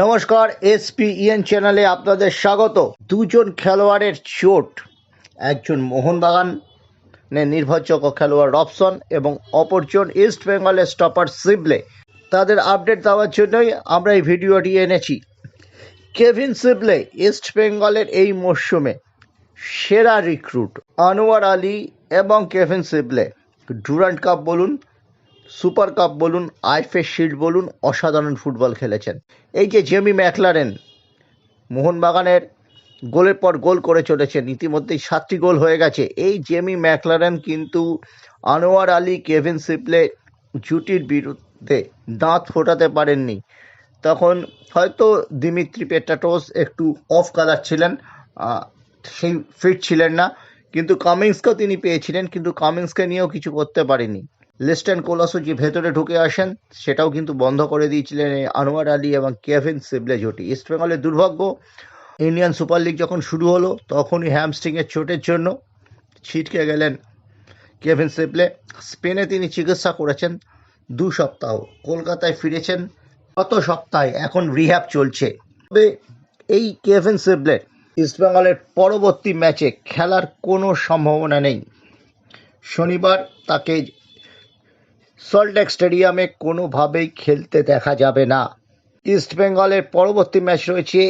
নমস্কার, এসপিইএন চ্যানেলে আপনাদের স্বাগত। দুজন খেলোয়াড়ের চোট, একজন মোহনবাগানের নির্ভরযোগ্য খেলোয়াড় রবসন এবং অপরজন ইস্ট বেঙ্গলের স্টপার সিবলে। তাদের আপডেট দেওয়ার জন্যই আমরা এই ভিডিওটি এনেছি। কেভিন সিবলে ইস্ট বেঙ্গলের এই মরশুমে সেরা রিক্রুট। আনোয়ার আলী এবং কেভিন সিবলে ডুরান্ড কাপ বলুন, সুপার কাপ বলুন, আইএফএ শিল্ড বলুন, অসাধারণ ফুটবল খেলেছেন। এই যে জেমি ম্যাকলারেন মোহনবাগানের গোলের পর গোল করে চলেছেন, ইতিমধ্যেই 7টি গোল হয়ে গেছে। এই জেমি ম্যাকলারেন কিন্তু আনোয়ার আলী কেভিন সিবলে জুটির বিরুদ্ধে দাঁত ফোটাতে পারেননি। তখন হয়তো দিমিত্রি পেট্রাটোস একটু অফ কালার ছিলেন, সেই ফিট ছিলেন না, কিন্তু কামিংসকেও তিনি পেয়েছিলেন, কিন্তু কামিংসকে নিয়েও কিছু করতে পারেনি। লিস্টন কোলাসো যে ভেতরে ঢুকে আসেন সেটাও কিন্তু বন্ধ করে দিয়েছিলেন এই আনোয়ার আলী এবং কেভিন সিবলে জুটি। ইস্টবেঙ্গলের দুর্ভাগ্য, ইন্ডিয়ান সুপার লিগ যখন শুরু হলো তখনই হ্যামস্ট্রিংয়ের চোটের জন্য ছিটকে গেলেন কেভিন সিবলে। স্পেনে তিনি চিকিৎসা করেছেন 2 সপ্তাহ, কলকাতায় ফিরেছেন গত সপ্তাহে, এখন রিহ্যাব চলছে। তবে এই কেভিন সিবলে ইস্টবেঙ্গলের পরবর্তী ম্যাচে খেলার কোনো সম্ভাবনা নেই। শনিবার তাকে সল্টলেক স্টেডিয়ামে কোনোভাবেই খেলতে দেখা যাবে না। ইস্টবেঙ্গলের পরবর্তী ম্যাচ রয়েছে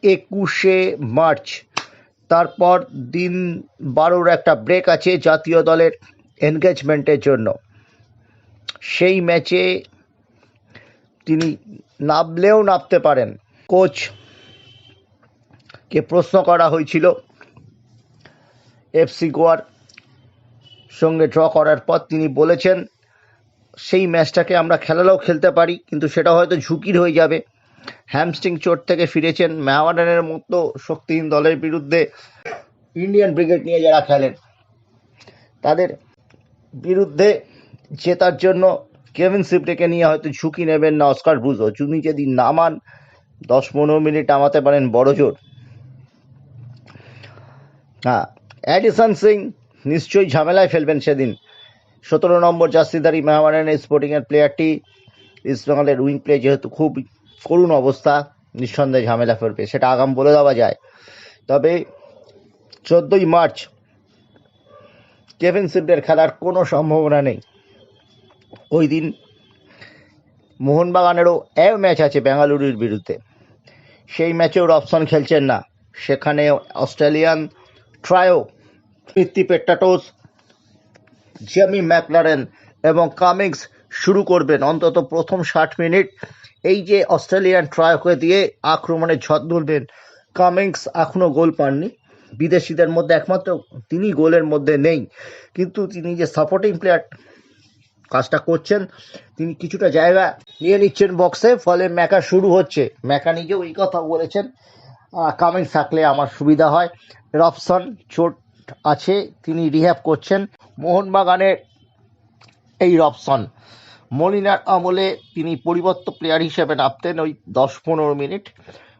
21শে মার্চ। তারপর দিন 12র একটা ব্রেক আছে জাতীয় দলের এনগেজমেন্টের জন্য। সেই ম্যাচে তিনি নামলেও নামতে পারেন। কোচকে প্রশ্ন করা হয়েছিল এফসি গোয়ার সঙ্গে ড্র করার পর, তিনি বলেছেন সেই ম্যাচটাকে আমরা খেলালেও খেলতে পারি, কিন্তু সেটা হয়তো ঝুঁকির হয়ে যাবে। হ্যামস্ট্রিং চোট থেকে ফিরেছেন, মোহামেডানের মতো শক্তিহীন দলের বিরুদ্ধে ইন্ডিয়ান ব্রিগেড নিয়ে যারা খেলেন তাদের বিরুদ্ধে জেতার জন্য কেভিন সিবলেকে নিয়ে হয়তো ঝুঁকি নেবেন না অস্কার ব্রুজো। তিনি যদি নামান 10-15 মিনিট নামাতে পারেন বড় জোর। অ্যাডিসন সিং নিশ্চয়ই ঝামেলায় ফেলবেন সেদিন। 17 নম্বর জার্সিধারী মোহামেডানের স্পোর্টিংয়ের প্লেয়ারটি ইস্টবেঙ্গলের উইং প্লে, যেহেতু খুব করুণ অবস্থা, নিঃসন্দেহে ঝামেলা ফেলবে, সেটা আগাম বলে দেওয়া যায়। তবে 14ই মার্চ কেভিন সিবলের খেলার কোনো সম্ভাবনা নেই। ওই দিন মোহনবাগানেরও ম্যাচ আছে বেঙ্গালুরুর বিরুদ্ধে, সেই ম্যাচেও রবসন খেলছেন না। সেখানে Australian trio Dimitri Petratos, Jamie Maclaren এবং কামিংস শুরু করবেন অন্তত প্রথম 60 মিনিট। এই যে অস্ট্রেলিয়ান ট্রায়োকে দিয়ে আক্রমণের ঝড় তুলবেন। কামিংস এখনও গোল পাননি, বিদেশিদের মধ্যে একমাত্র তিনি গোলের মধ্যে নেই, কিন্তু তিনি যে সাপোর্টিং প্লেয়ার কাজটা করছেন, তিনি কিছুটা জায়গা নিয়ে নিচ্ছেন বক্সে, ফলে ম্যাকা শুরু হচ্ছে। ম্যাকা নিজেও এই কথা বলেছেন, কামিংস থাকলে আমার সুবিধা হয়। রবসন চোট আছে, তিনি রিহ্যাব করছেন। মোহনবাগানের এই রবসন মলিনার আমলে তিনি পরিবর্তন প্লেয়ার হিসেবে নামতেন ওই 10-15 মিনিট।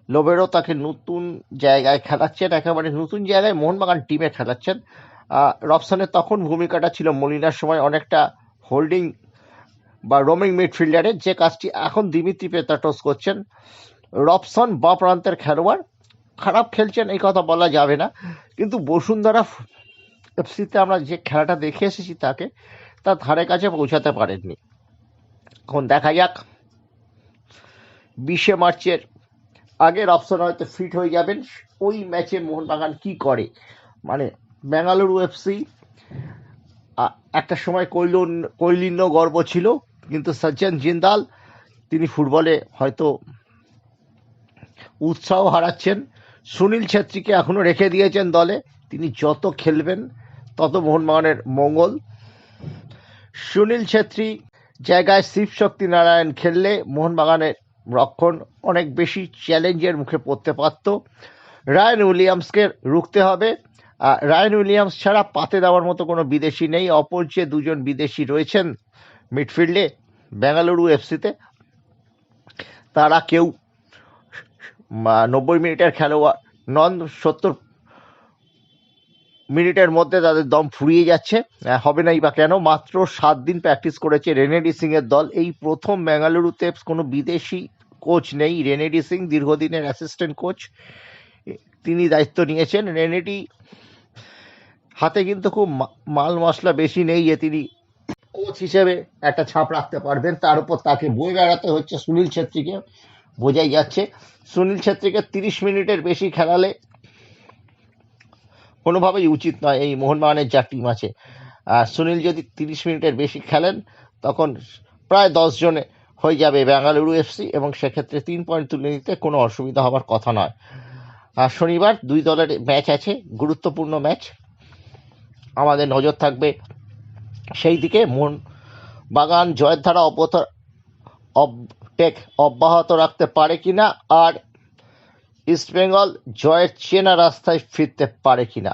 লোবেরও তাকে নতুন জায়গায় খেলাচ্ছেন, একেবারে নতুন জায়গায় মোহনবাগান টিমে খেলাচ্ছেন। রবসনের তখন ভূমিকাটা ছিল মলিনার সময় অনেকটা হোল্ডিং বা রোমিং মিডফিল্ডারের, যে কাজটি এখন দিমিত্রি পেট্রাটোস করছেন। রবসন বা প্রান্তের খেলোয়াড়, খারাপ খেলছেন এই কথা বলা যাবে না, কিন্তু বসুন্ধরা এফসিতে আমরা যে খেলাটা দেখে এসেছি তাকে তার ধারে কাছে পৌঁছাতে পারেননি। এখন দেখা যাক 20শে মার্চের আগে রবসন হয়তো ফিট হয়ে যাবেন। ওই ম্যাচে মোহনবাগান কি করে, মানে বেঙ্গালুরু এফসি একটা সময় কৈলিন্য গর্ব ছিল, কিন্তু সজ্জন জিন্দাল তিনি ফুটবলে হয়তো উৎসাহ হারাচ্ছেন। সুনীল ছেত্রীকে এখনও রেখে দিয়েছেন দলে, তিনি যত খেলবেন তত মোহনবাগানের মঙ্গল। সুনীল ছেত্রী জায়গায় শিব শক্তি নারায়ণ খেললে মোহনবাগানের রক্ষণ অনেক বেশি চ্যালেঞ্জের মুখে পড়তে পারত। রায়ান উইলিয়ামসকে রুখতে হবে। রায়ান উইলিয়ামস ছাড়া পাতে দেওয়ার মতো কোনো বিদেশি নেই। অপর যে 2জন বিদেশি রয়েছেন মিডফিল্ডে বেঙ্গালুরু এফসিতে, তারা কেউ 90 মিনিটের খেলোয়াড় নন। 70 মিনিটের মধ্যে তাদের দম ফুরিয়ে যাচ্ছে। হবে নাই বা কেন? মাত্র 7 দিন প্র্যাকটিস করেছে রেনেডি সিংয়ের দল। এই প্রথম বেঙ্গালুরুতে কোনো বিদেশি কোচ নেই, রেনেডি সিং দীর্ঘদিনের অ্যাসিস্ট্যান্ট কোচ, তিনি দায়িত্ব নিয়েছেন। রেনেডি হাতে কিন্তু খুব মাল মশলা বেশি নেই যে তিনি কোচ হিসেবে একটা ছাপ রাখতে পারবেন। তার উপর তাকে বয়ে বেড়াতে হচ্ছে সুনীল ছেত্রীকে, বোঝাই যাচ্ছে। সুনীল ছেত্রীকে 30 মিনিটের বেশি খেলালে কোনোভাবেই উচিত নয় এই মোহনবাগানের যা টিম আছে। আর সুনীল যদি 30 মিনিটের বেশি খেলেন তখন প্রায় 10 জনে হয়ে যাবে বেঙ্গালুরু এফসি, এবং সেক্ষেত্রে 3 পয়েন্ট তুলে নিতে কোনো অসুবিধা হবার কথা নয়। আর শনিবার দুই দলের ম্যাচ আছে, গুরুত্বপূর্ণ ম্যাচ, আমাদের নজর থাকবে সেই দিকে। মোহনবাগান জয়ের ধারা অব্যাহত রাখতে পারে কিনা, আর ইস্টবেঙ্গল জয়ের চেনা রাস্তায় ফিরতে পারে কিনা।